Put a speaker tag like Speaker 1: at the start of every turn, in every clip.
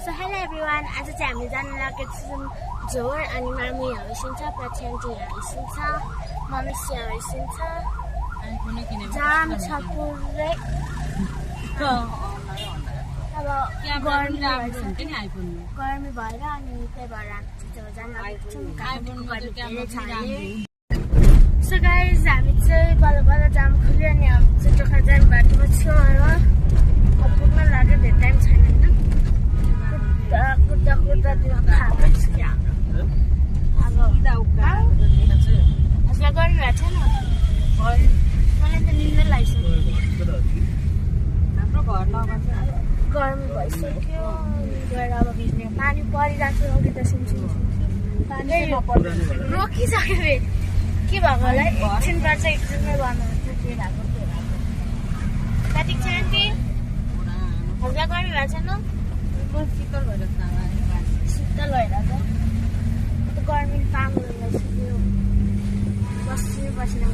Speaker 1: So hello everyone, आज चाहिँ हामी जान लागेको छौँ जोर अनि मामु यहाँ बसिन्छ, प्रशान्ति यहाँ बसिन्छ, मम्मी यहाँ बसिन्छ। जाम छ पुरै। अब गर्मी भएर अनि त्यही भएर हामी जान लागेको छौँ। So guys, हामी चाहिँ बल्ल जाम खुल्यो अनि अब चित्रखा जाने बाटोमा छौँ होइन। अब पुग्न लाग्यो, धेरै टाइम छैन होइन। कुद्दा त्यो खाएको छु क्या अब असला गर्मी भएको छैन मलाई त निन्दै लागिसक्यो। हाम्रो घर गर्मी भइसक्यो गएर अब भिज्ने पानी परिरहेको छ। अघि त सिमसिम पानी रोकिसक्यो फेरि के भएको होला एकछिन पर्छ एकछिनमै गर्नुहुन्छ के भएको कति छ आन्टी हजुर गर्मी भएको छैन शीतल भइरहेको छ गर्मी काम गरिसक्यो बसिना भइसक्यो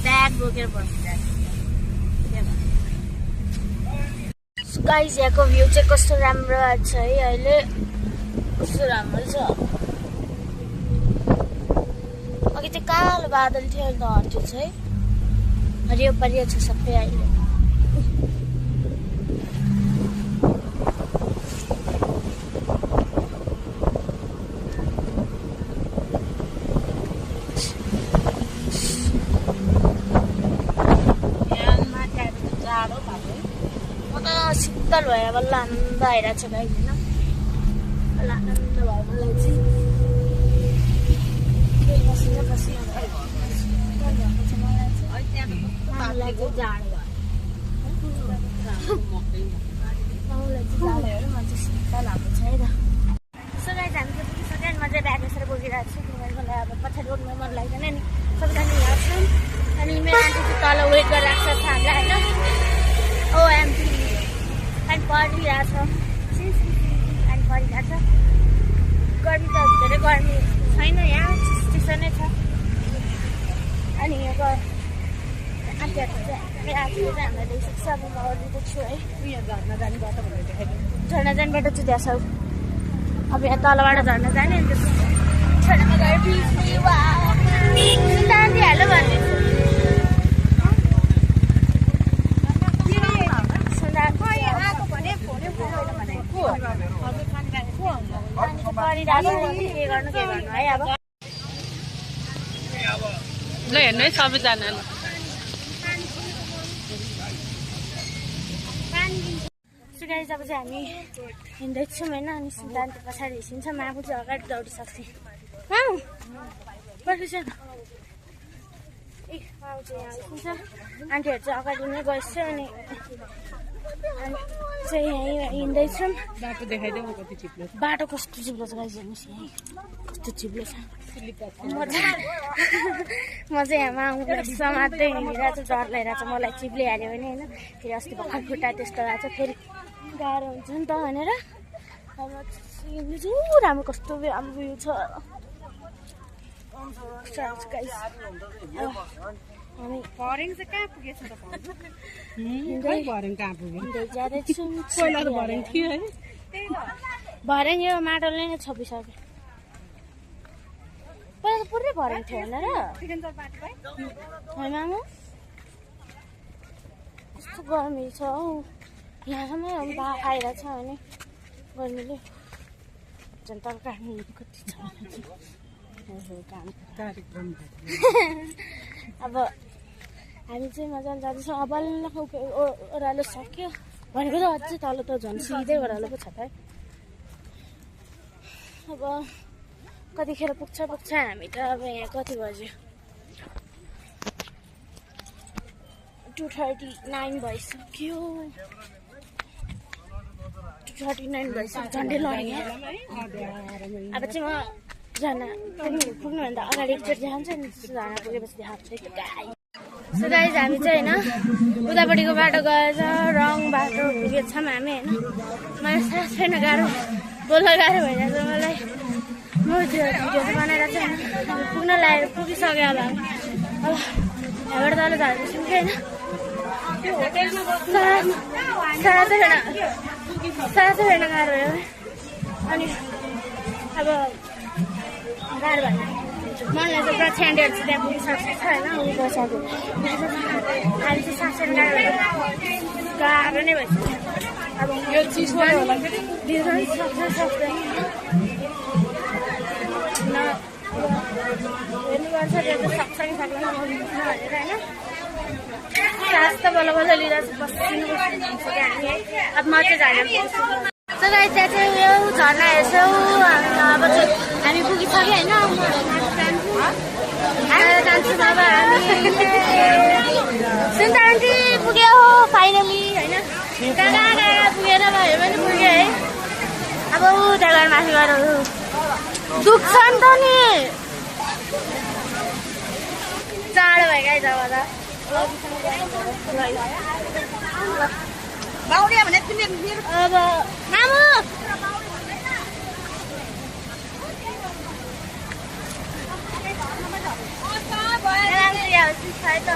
Speaker 1: ब्याग बोकेर बस्नु। गाइस यहाँको भ्यू चाहिँ कस्तो राम्रो छ है अहिले कस्तो राम्रो छ। अघि चाहिँ कालो बादल थियो अहिले त हट्यो छ है हरियो परियो छ सबै अहिले। शीतल भएर बल्ल आनन्द आइरहेको छ गाइस होइन बल्ल आनन्द भयो मलाई चाहिँ बसिना भइरहेको छ मलाई चाहिँ जाडो भयो म चाहिँ शीतल भएको छ है त। सो गाइस हामी चाहिँ पुगिसक्यो म चाहिँ ब्याग यसरी बोकिरहेको छु किनभने अब पछाडि रोडमा मन लाग्दैन नि सबैजना यहाँ छौँ अनि मेरो आन्टी चाहिँ तल वेट गरिरहेको छ हामीलाई होइन। ओ एमपी पानी परिरहेछ पानी परिरहेछ गर्मी त धेरै गर्मी छैन यहाँ चिसो नै छ। अनि यहाँको आन्टीहरूको चाहिँ मेरो आन्टीले चाहिँ हामीलाई देखिसक्छ अब म अरूको छु है झर्ना जाने बाटो भनेर देखाइदिनु झर्ना जाने बाटो चाहिँ त्यहाँ छ अब यहाँ तलबाट झर्ना जाने अनि छेउमा गएर आन्टी हाल्यो भन्दैछु
Speaker 2: ल हेर्नु है सबैजना
Speaker 1: गाइस अब चाहिँ हामी हिँड्दैछौँ होइन अनि सिद्धान्त पछाडि हिँड्छ माफू चाहिँ अगाडि दौडिसक्छ पर्खिन्छ ए माउ चाहिँ यहाँ हिँड्छ आन्टीहरू चाहिँ अगाडि नै गएछ अनि चाहिँ यहीँ हिँड्दैछौँ।
Speaker 2: बाटो देखाइदिउँ कति चिप्लो
Speaker 1: बाटो कस्तो चिप्लो छ गाइस हेर्नुहोस् यहीँ कस्तो चिप्लो छ। म चाहिँ यहाँ आउँदा समात्दै हिँडिरहेको छु डर लागिरहेको छ मलाई चिप्लिहाल्यो भने होइन फेरि अस्ति भर्खर खुट्टा त्यस्तो भएको छ फेरि गाह्रो हुन्छ नि त भनेर अब हिँड्दैछु राम्रो कस्तो राम्रो भ्यू छ हामी
Speaker 2: भर्याङ चाहिँ कहाँ पुगेछ त भर्याङ कहाँ पुग्यो
Speaker 1: जाँदैछौँ
Speaker 2: पहिला त भर्याङ थियो है
Speaker 1: भर्याङ यो माटोले नै छोपिसक्यो पहिला त पुरै भर्याङ थियो होइन र होइन मामु कस्तो गर्मी छ हौ यहाँसम्म बाफ आइरहेछ भने गर्मीले जनता काट्नु कति छ अब हामी चाहिँ मजाले जाँदैछौँ अब बल्ल ओह्रालो सक्यो भनेको त अझै तल त झन् सिधै ओह्रालो पो छ त है। अब कतिखेर पुग्छ हामी त अब यहाँ कति बज्यो 2:39 भइसक्यो 2:39 भइसक्यो झन्डै लाग्यो। अब चाहिँ म झर्ना पुग्नुभन्दा अगाडि एकचोटि देखाउँछ नि झर्ना पुगेपछि देखाउँछु है गाई। सो गाइस हामी चाहिँ होइन उतापट्टिको बाटो गएछ रङ बाटो पुगेछौँ हामी होइन मलाई सास छैन गाह्रो बोल्न गाह्रो भइरहेछ मलाई म त्यो भिडियो चाहिँ बनाएर चाहिँ पुग्न लागेर पुगिसक्यो अब यहाँबाट तल झर्दैछौँ कि होइन सासू हेर्न गाह्रो भयो अनि अब गाह्रो भयो मनलाई चाहिँ पुरा छ्यान्डेहरू चाहिँ त्यहाँ पुगिसकेको छ होइन ऊ बसेको अहिले चाहिँ सास हेर्न गाह्रो भयो गाह्रो नै भइसक्यो अब
Speaker 2: यो चिसो होला
Speaker 1: दिनु सक्दैन हेर्नुपर्छ त्यो त सक्छ कि सक्दैन भनेर होइन सास त बल्ल बल्ल लिइरहेको छु बसिनु बस्छ कि हामी है अब म चाहिँ झर्ना त्यहाँ चाहिँ उयो झर्ना हेर्छौँ अब चाहिँ हामी पुगिसक्यो होइन जान्छु अब हामी सुन्दान्ती पुग्यो फाइनली होइन कहाँ कहाँ पुगेन भयो भने पुग्यो है अब उता गएर माथि गएर दुख्छ नि त नि चाँडो भयो क्या जब त अब मामु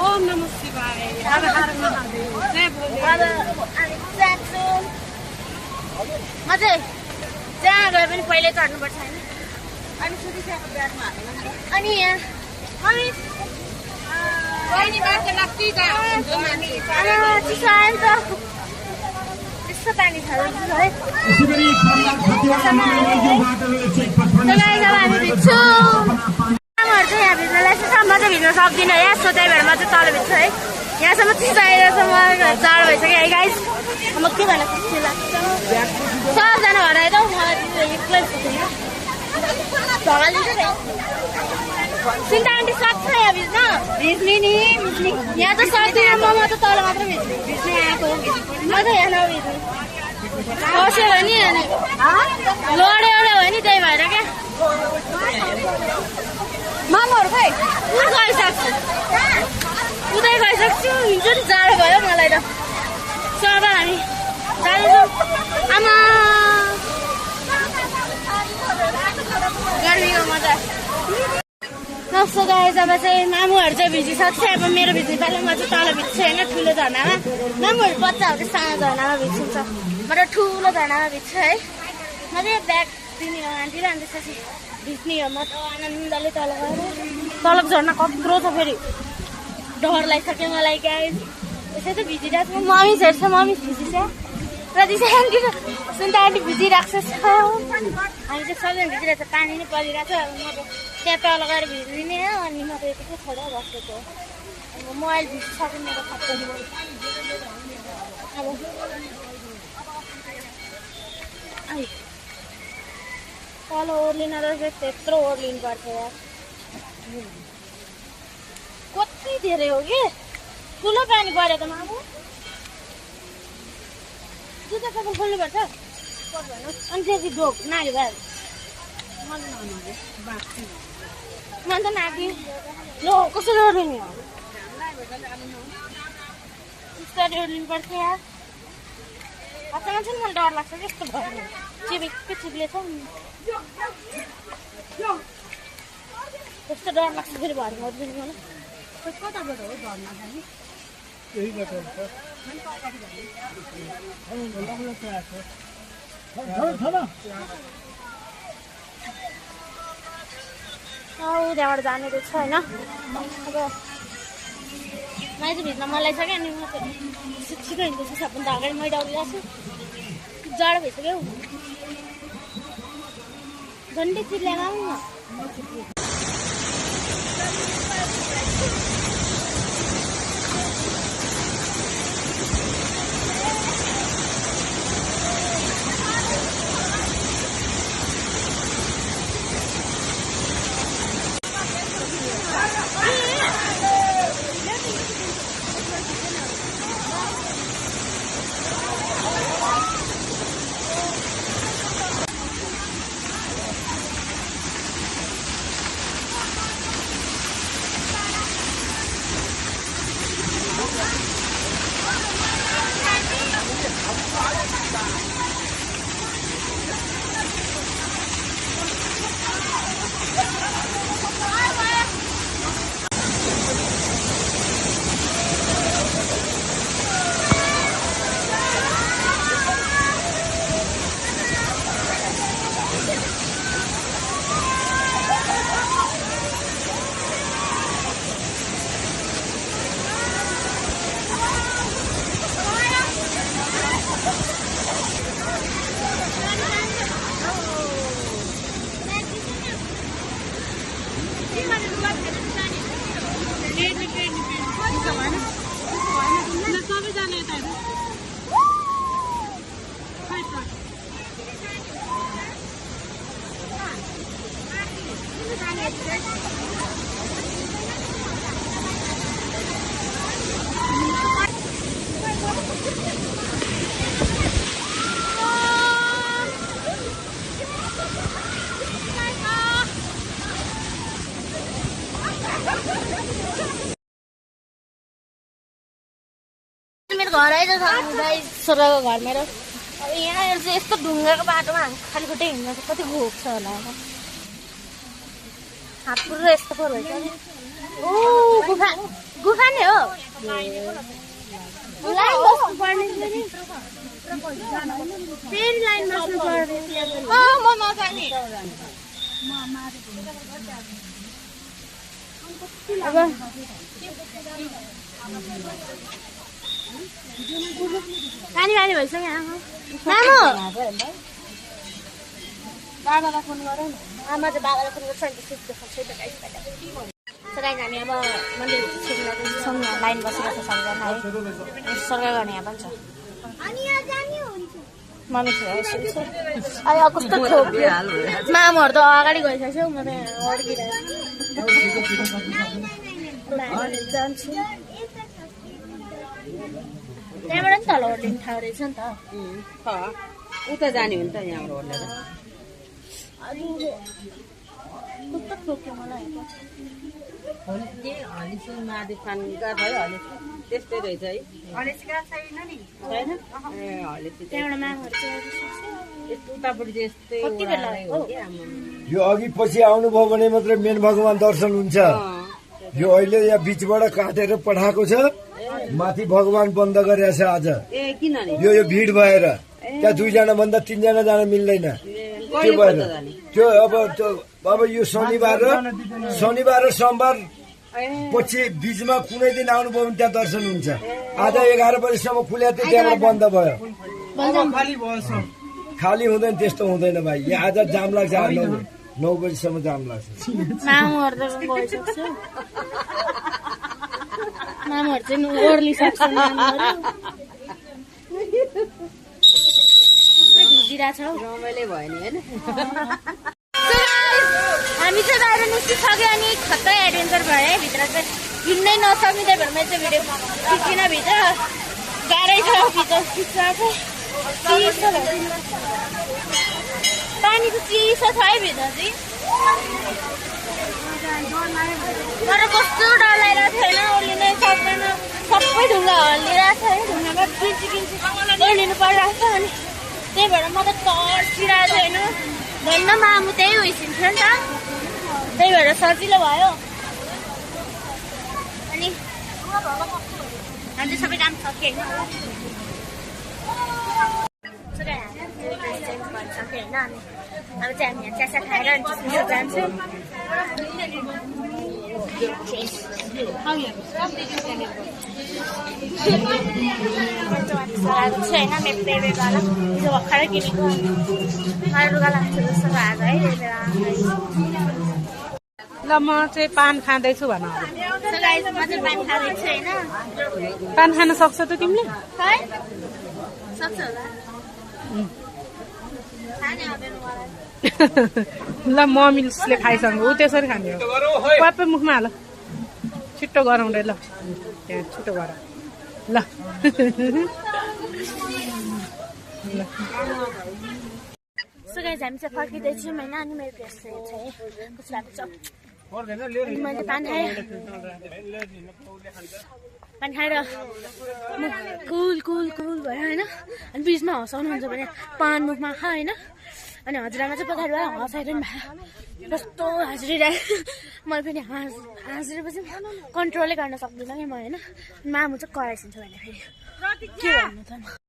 Speaker 2: ओम नमः शिवाय
Speaker 1: अब हामी जान्छौँ म चाहिँ जहाँ गए पनि पहिल्यै चढ्नुपर्छ होइन अनि यहाँ चिसो आयो नि त त्यस्तो पानी छ है हामी भिज्छौँ आमाहरू चाहिँ यहाँ भिज्नलाई चाहिँ म चाहिँ भिज्न सक्दिनँ यस्तो त्यही भएर म चाहिँ तल भिज्छु है यहाँसम्म चिसो आइरहेको छ म जाडो भइसक्यो है गाइस म के भन्न खुसी लाग्छ सबजना हराए त मलाई एक्लै सिन्ता आन्टी सक्छ यहाँ भिज्न भिज्ने नि यहाँ त सक्दिनँ म त तल मात्र भिज्ने आएको म त यहाँ नभिज्ने बस्यो भने अनि लड्यो भयो नि त्यही भएर क्या मामाहरू खै गइसक्छु उतै गइसक्छु हुन्छ नि जाडो भयो मलाई त सब हामी जाँदैछौँ आमा गर्मीको मजा कस्तो गए जब चाहिँ मामुहरू चाहिँ भिजिसक्छ अब मेरो भिज्ने पालो म चाहिँ तल भिज्छु होइन ठुलो झर्नामा मामुहरू बच्चाहरू चाहिँ सानो झर्नामा भिज्छ म त ठुलो झर्नामा भिज्छु है म चाहिँ ब्याग दिने हो आन्टीलाई अनि त्यसपछि भिज्ने हो म त आनन्दले तल गएर तलको झर्ना कत्रो छ फेरि डर लागिसक्यो मलाई गाइस यसै त भिजिरहेको छु मम्मी हेर्छ मम्मी भिजिछ र दिशा आन्टी र सुन्ता आन्टी भिजिरहेको छ हामी चाहिँ सबैजना भिजिरहेको छ पानी नै परिरहेको छ अब म त त्यहाँ तल गएर भिजिदिने हो अनि म त यतिकै छोडेर बसेको अब मोबाइल भिजिसक्यो मेरो खप्पै अब तल ओर्लिन र चाहिँ त्यत्रो ओर्लिनु पर्छ यार कति धेरै हो कि ठुलो पानी पऱ्यो त मामु जुत्ता चप्पल खोल्नुपर्छ अनि त्यति ढोक नाग्यो भयो मन त नाग्यो ल कसरी ओर्लिने हो बिस्तारै ओर्लिनु पर्छ यार अचानक चाहिँ मलाई डर लाग्छ कि यस्तो भयो चिबेकै चिप्लेछ त्यस्तो डर लाग्छ फेरि भएर ओर्लिनु मलाई कताबाट हो झर्ना जाने त्यहाँबाट जाने रहेछ होइन अब मैले चाहिँ भिज्न मन लागिसक्यो अनि म चाहिँ छिटो हिँड्दैछु सबभन्दा अगाडि मैले उडिरहेको छु जाडो भइसक्यो झन्डै चिप्ल्यामा न घर आइज छ दाइ छोराको घर मेरो अब यहाँ चाहिँ यस्तो ढुङ्गाको बाटोमा हामी खाली खुट्टै हिँड्नु कति घोक छ होला हात पुरो यस्तो पो रहेछ ओ गुफा गुफा नै हो लाइन बस्नु पर्ने फेरि लाइन बस्नु पर्ने म नजाने अब पानी पानी भइसक्यो मामु बाबालाई फोन गरौँ न आमा चाहिँ बाबालाई फोन गर्छ नि त गाइस हामी अब मन्दिर छिर्छौँ लाइन बसिरहेको छ सबजना है सरकार गर्ने यहाँ पनि छ मम्मी छ अहिले कस्तो खोप्यो मामुहरू त अगाडि गइसक्यो म त अड्किरहेको जान्छु त्यहाँबाट नि तल ओर्लिनु ठाउँ रहेछ नि त
Speaker 2: उता जाने हो नि त यहाँबाट ओर्लेर
Speaker 1: कस्तो ठोक्यो मलाई
Speaker 2: महादेव खानका भयो हलेसी त्यस्तै रहेछ है छैन ए हलेसी
Speaker 1: त्यहाँबाट मामुहरू चाहिँ
Speaker 2: उतापट्टि चाहिँ यस्तै
Speaker 1: कति बेला हो
Speaker 3: यो अघि पछि आउनुभयो भने मात्रै मेन भगवान दर्शन हुन्छ यो अहिले यहाँ बीचबाट काटेर पठाएको छ माथि भगवान बन्द गरेछ आज
Speaker 2: ए किनभने
Speaker 3: यो भिड भएर त्यहाँ 2 जना भन्दा 3 जना जान मिल्दैन त्यो भएर त्यो अब यो शनिबार र सोमबार पछि बीचमा कुनै दिन आउनुभयो भने त्यहाँ दर्शन हुन्छ आज 11 बजीसम्म खुल्या थियो त्यहाँबाट बन्द भयो खाली हुँदैन त्यस्तो हुँदैन भाइ यहाँ आज जाम लाग्छ 9 बजीसम्म जाम लाग्छ
Speaker 1: मामुहरू त गइसक्छ मामुहरू चाहिँ ओर्लिसक्छ भिजिरहेछ
Speaker 2: रमाइलो भयो नि होइन
Speaker 1: हामी चाहिँ बाहिर निस्किसक्यो अनि खत्तै एडभेन्चर भयो है भित्र चाहिँ हिँड्नै नसक्ने त्यही भएर मैले चाहिँ भिडियो खिच्दिनँ भित्र गाह्रै छ भित्र खिच्दा चाहिँ चिसो पानी चाहिँ चिसो छ है भित्र चाहिँ तर कस्तो डर लागिरहेको थियो होइन ओर्लिनै सक्दैन सबै ढुङ्गा हल्लिरहेको छ है ढुङ्गामा किन्ची ओर्लिनु परिरहेको छ अनि त्यही भएर म त तर्सिरहेको थियो होइन धन्न मामु त्यही उइसिन्थ्यो नि त त्यही भएर सजिलो भयो अनि हामी सबै काम सक्यो होइन सक्यो होइन अनि अब चाहिँ हामी यहाँ चियासा खाएर अनि चिसो जान्छौँ होइन मेरो बेबेवाला हिजो भर्खरै किनेको मलाई लुगा लाग्छ जस्तो आज है
Speaker 2: ल म चाहिँ पान खाँदैछु भन
Speaker 1: म चाहिँ पानी खाँदैछु होइन
Speaker 2: पान खान सक्छ त तिमीले
Speaker 1: है सक्छ होला खाने अब मलाई
Speaker 2: ल मम्मीले खाइसँग ऊ त्यसरी खाने हो पप्पै मुखमा हाल छिट्टो गराउँदै ल त्यहाँ छिटो गर ल
Speaker 1: सो गाइस हामी चाहिँ फर्किँदैछौँ होइन अनि मेरो प्लेस चाहिँ छ है कस्तो लाग्छ मैले पानी खाएँ पानी खाएर कुल भयो होइन अनि बिचमा हँसाउनुहुन्छ भने पान मुखमा खा होइन अनि हजुरआमा चाहिँ पछाडि भयो हँसाइरहनु भयो कस्तो हाँसिरहेको मैले पनि हाँसिरहेपछि कन्ट्रोलै गर्न सक्दिनँ कि म होइन मामु चाहिँ कराइसिन्छ भने फेरि के भन्नु त